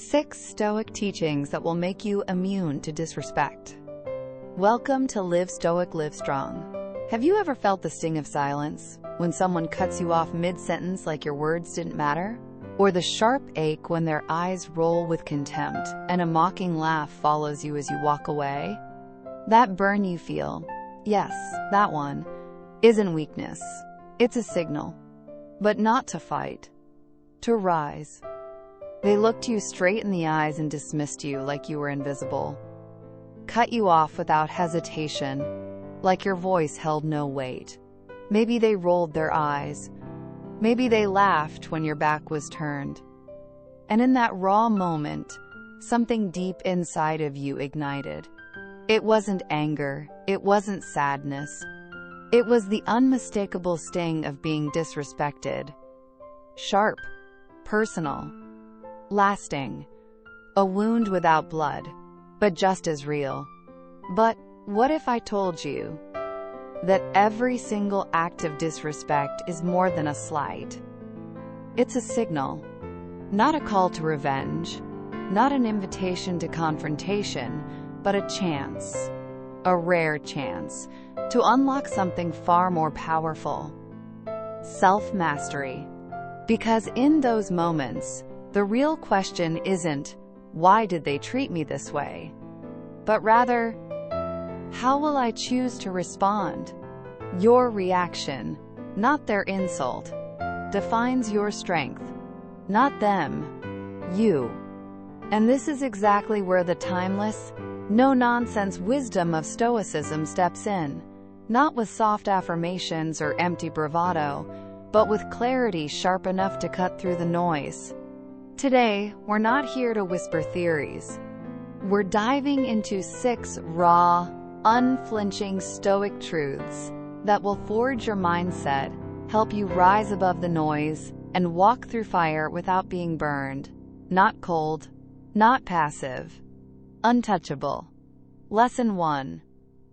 6 Stoic teachings that will make you immune to disrespect. Welcome to Live Stoic, Live Strong. Have you ever felt the sting of silence, when someone cuts you off mid-sentence like your words didn't matter? Or the sharp ache when their eyes roll with contempt and a mocking laugh follows you as you walk away? That burn you feel, yes, that one, isn't weakness. It's a signal. But not to fight. To rise. They looked you straight in the eyes and dismissed you like you were invisible. Cut you off without hesitation, like your voice held no weight. Maybe they rolled their eyes. Maybe they laughed when your back was turned. And in that raw moment, something deep inside of you ignited. It wasn't anger. It wasn't sadness. It was the unmistakable sting of being disrespected. Sharp, personal, lasting, a wound without blood, but just as real. But what if I told you that every single act of disrespect is more than a slight? It's a signal, not a call to revenge, not an invitation to confrontation, but a chance, a rare chance, to unlock something far more powerful: self-mastery. Because in those moments, the real question isn't, why did they treat me this way? But rather, how will I choose to respond? Your reaction, not their insult, defines your strength, not them, you. And this is exactly where the timeless, no-nonsense wisdom of Stoicism steps in, not with soft affirmations or empty bravado, but with clarity sharp enough to cut through the noise. Today, we're not here to whisper theories. We're diving into 6 raw, unflinching Stoic truths that will forge your mindset, help you rise above the noise, and walk through fire without being burned. Not cold, not passive. Untouchable. Lesson 1.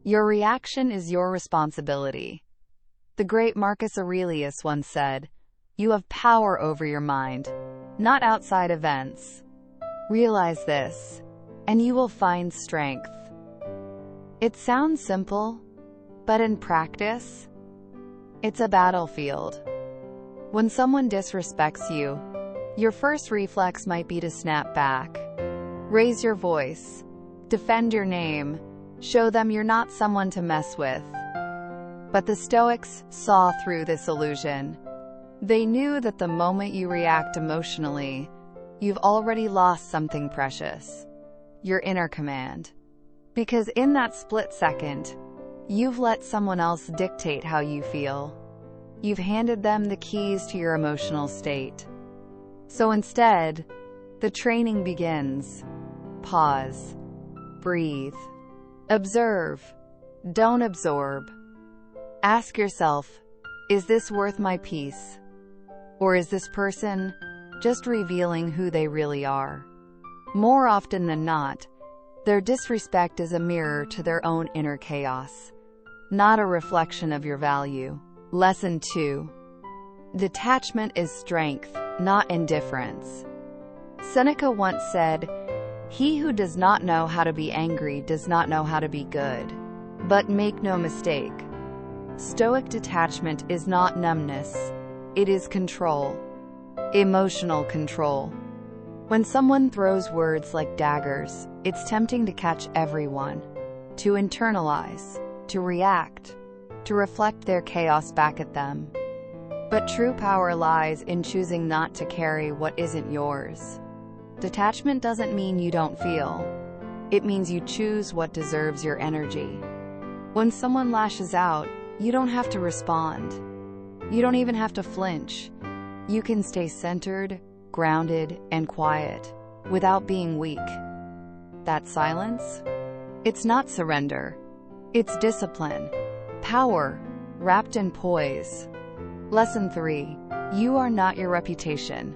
Your reaction is your responsibility. The great Marcus Aurelius once said, "You have power over your mind, not outside events." Realize this, and you will find strength. It sounds simple, but in practice, it's a battlefield. When someone disrespects you, your first reflex might be to snap back. Raise your voice, defend your name, show them you're not someone to mess with. But the Stoics saw through this illusion. They knew that the moment you react emotionally, you've already lost something precious: your inner command. Because in that split second, you've let someone else dictate how you feel. You've handed them the keys to your emotional state. So instead, the training begins. Pause. Breathe. Observe. Don't absorb. Ask yourself, is this worth my peace? Or is this person just revealing who they really are? More often than not, their disrespect is a mirror to their own inner chaos, not a reflection of your value. Lesson 2. Detachment is strength, not indifference. Seneca once said, "He who does not know how to be angry does not know how to be good." But make no mistake, Stoic detachment is not numbness. It is control. Emotional control. When someone throws words like daggers, it's tempting to catch everyone, to internalize, to react, to reflect their chaos back at them. But true power lies in choosing not to carry what isn't yours. Detachment doesn't mean you don't feel. It means you choose what deserves your energy. When someone lashes out, you don't have to respond. You don't even have to flinch. You can stay centered, grounded, and quiet, without being weak. That silence? It's not surrender. It's discipline. Power, wrapped in poise. Lesson 3. You are not your reputation.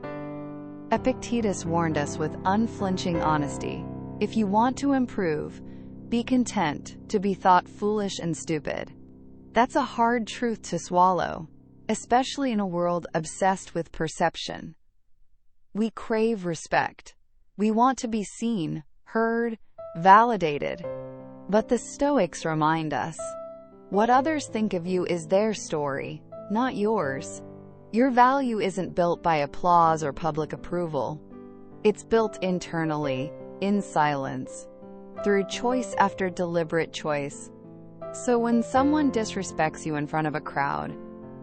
Epictetus warned us with unflinching honesty. If you want to improve, be content to be thought foolish and stupid. That's a hard truth to swallow, especially in a world obsessed with perception. We crave respect, We want to be seen, heard, validated. But the Stoics remind us, what others think of you is their story, not yours. Your value isn't built by applause or public approval. It's built internally, in silence, through choice after deliberate choice. So when someone disrespects you in front of a crowd,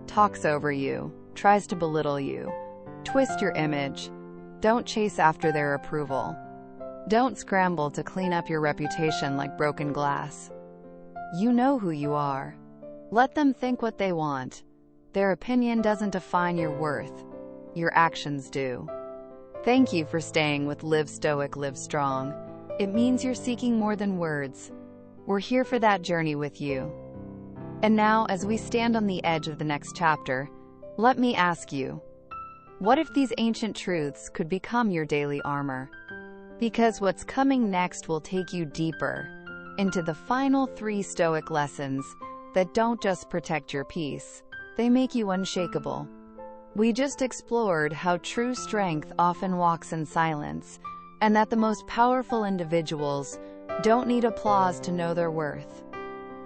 talks over you, tries to belittle you, twist your image, don't chase after their approval. Don't scramble to clean up your reputation like broken glass. You know who you are. Let them think what they want. Their opinion doesn't define your worth. Your actions do. Thank you for staying with Live Stoic, Live Strong. It means you're seeking more than words. We're here for that journey with you. And now, as we stand on the edge of the next chapter, let me ask you, what if these ancient truths could become your daily armor? Because what's coming next will take you deeper into the final 3 Stoic lessons that don't just protect your peace, they make you unshakable. We just explored how true strength often walks in silence, and that the most powerful individuals don't need applause to know their worth.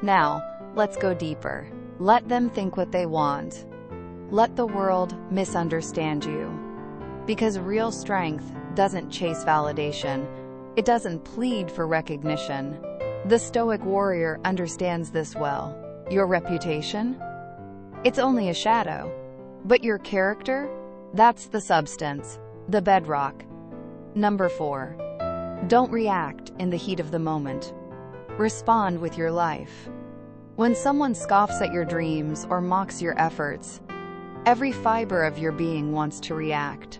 Now, let's go deeper. Let them think what they want. Let the world misunderstand you. Because real strength doesn't chase validation. It doesn't plead for recognition. The Stoic warrior understands this well. Your reputation? It's only a shadow. But your character? That's the substance, the bedrock. Number 4. Don't react in the heat of the moment. Respond with your life. When someone scoffs at your dreams or mocks your efforts, every fiber of your being wants to react.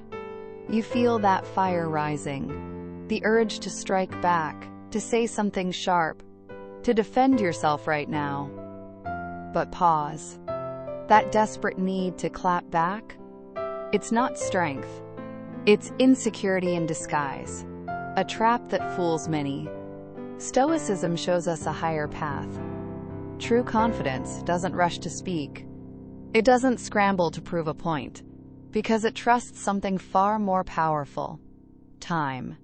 You feel that fire rising, the urge to strike back, to say something sharp, to defend yourself right now. But pause. That desperate need to clap back? It's not strength. It's insecurity in disguise, a trap that fools many. Stoicism shows us a higher path. True confidence doesn't rush to speak. It doesn't scramble to prove a point, because it trusts something far more powerful: time.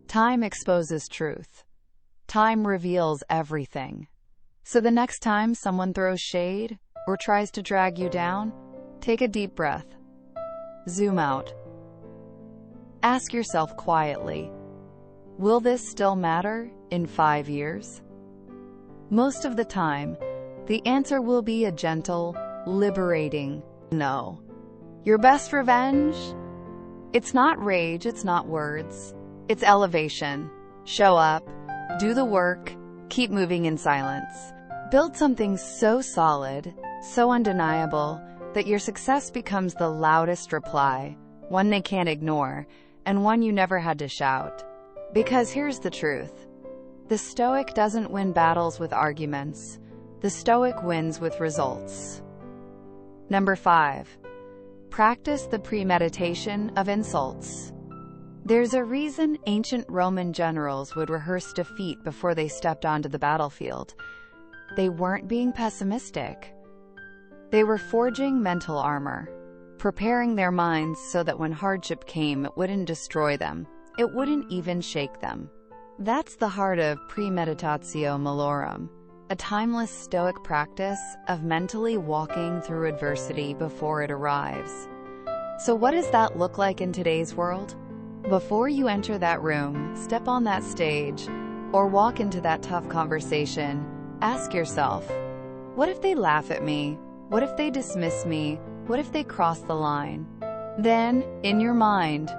Time exposes truth. Time reveals everything. So the next time someone throws shade or tries to drag you down, take a deep breath. Zoom out. Ask yourself quietly, will this still matter in 5 years? Most of the time, the answer will be a gentle, liberating no. Your best revenge? It's not rage, it's not words. It's elevation. Show up, do the work, keep moving in silence. Build something so solid, so undeniable, that your success becomes the loudest reply, one they can't ignore, and one you never had to shout. Because here's the truth. The Stoic doesn't win battles with arguments. The Stoic wins with results. Number 5. Practice the premeditation of insults. There's a reason ancient Roman generals would rehearse defeat before they stepped onto the battlefield. They weren't being pessimistic. They were forging mental armor, preparing their minds so that when hardship came, it wouldn't destroy them. It wouldn't even shake them. That's the heart of premeditatio malorum, a timeless Stoic practice of mentally walking through adversity before it arrives. So what does that look like in today's world? Before you enter that room, step on that stage, or walk into that tough conversation, ask yourself, what if they laugh at me? What if they dismiss me? What if they cross the line? Then, in your mind,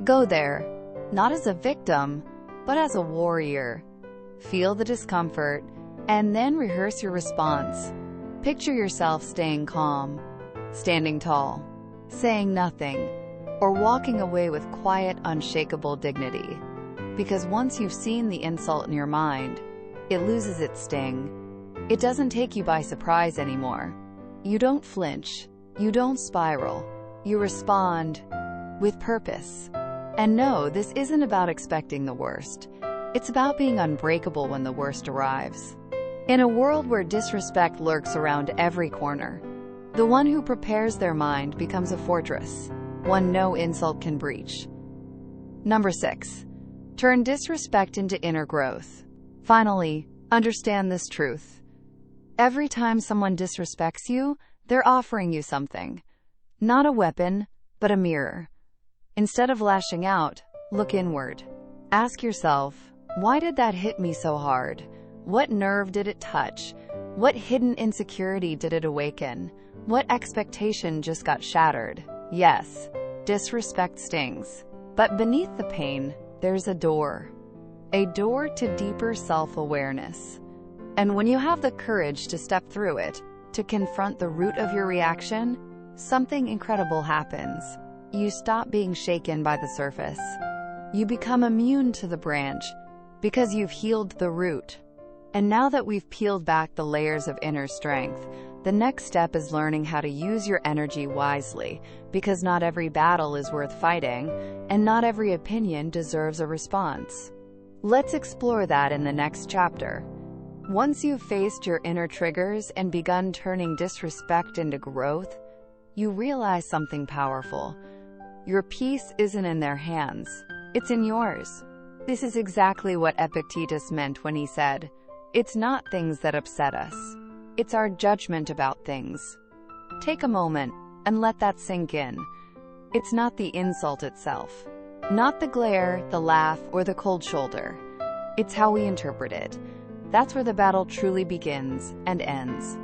go there, not as a victim, but as a warrior. Feel the discomfort, and then rehearse your response. Picture yourself staying calm, standing tall, saying nothing, or walking away with quiet, unshakable dignity. Because once you've seen the insult in your mind, it loses its sting. It doesn't take you by surprise anymore. You don't flinch. You don't spiral. You respond with purpose. And no, this isn't about expecting the worst. It's about being unbreakable when the worst arrives. In a world where disrespect lurks around every corner, the one who prepares their mind becomes a fortress, one no insult can breach. Number 6. Turn disrespect into inner growth. Finally, understand this truth. Every time someone disrespects you, they're offering you something. Not a weapon, but a mirror. Instead of lashing out, look inward. Ask yourself, why did that hit me so hard? What nerve did it touch? What hidden insecurity did it awaken? What expectation just got shattered? Yes, disrespect stings. But beneath the pain, there's a door. A door to deeper self-awareness. And when you have the courage to step through it, to confront the root of your reaction, something incredible happens. You stop being shaken by the surface. You become immune to the branch because you've healed the root. And now that we've peeled back the layers of inner strength, the next step is learning how to use your energy wisely, because not every battle is worth fighting, and not every opinion deserves a response. Let's explore that in the next chapter. Once you've faced your inner triggers and begun turning disrespect into growth, you realize something powerful. Your peace isn't in their hands, it's in yours. This is exactly what Epictetus meant when he said, "It's not things that upset us, it's our judgment about things." Take a moment and let that sink in. It's not the insult itself, not the glare, the laugh, or the cold shoulder. It's how we interpret it. That's where the battle truly begins and ends.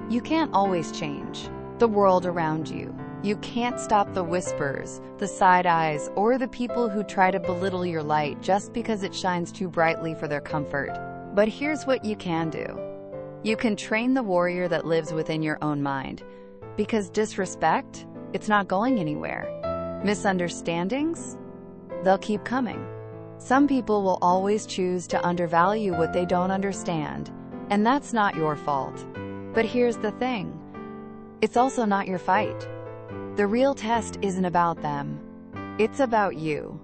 You can't always change the world around you. You can't stop the whispers, the side eyes, or the people who try to belittle your light just because it shines too brightly for their comfort. But here's what you can do. You can train the warrior that lives within your own mind. Because disrespect, it's not going anywhere. Misunderstandings, they'll keep coming. Some people will always choose to undervalue what they don't understand, and that's not your fault. But here's the thing. It's also not your fight. The real test isn't about them. It's about you.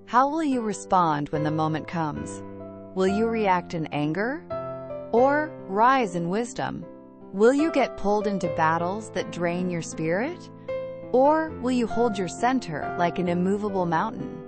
How will you respond when the moment comes? Will you react in anger? Or rise in wisdom? Will you get pulled into battles that drain your spirit? Or will you hold your center like an immovable mountain?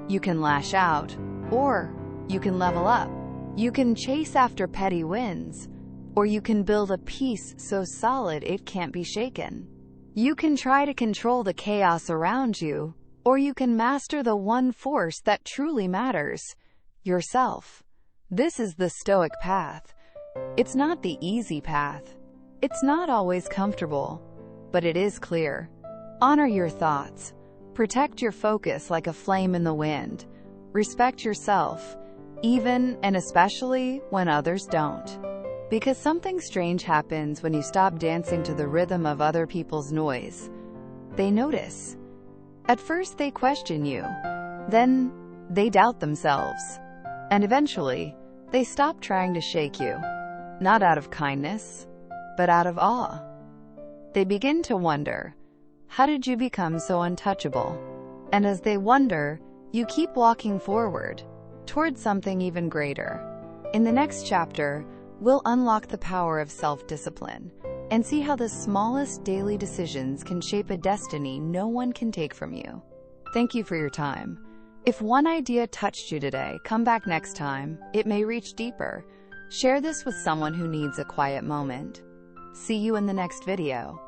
You can lash out, or you can level up. You can chase after petty wins, or you can build a peace so solid it can't be shaken. You can try to control the chaos around you, or you can master the one force that truly matters, yourself. This is the Stoic path. It's not the easy path. It's not always comfortable, but it is clear. Honor your thoughts. Protect your focus like a flame in the wind. Respect yourself, even and especially when others don't. Because something strange happens when you stop dancing to the rhythm of other people's noise. They notice. At first they question you. Then they doubt themselves. And eventually, they stop trying to shake you. Not out of kindness, but out of awe. They begin to wonder, how did you become so untouchable? And as they wonder, you keep walking forward, towards something even greater. In the next chapter, we'll unlock the power of self-discipline and see how the smallest daily decisions can shape a destiny no one can take from you. Thank you for your time. If one idea touched you today, come back next time. It may reach deeper. Share this with someone who needs a quiet moment. See you in the next video.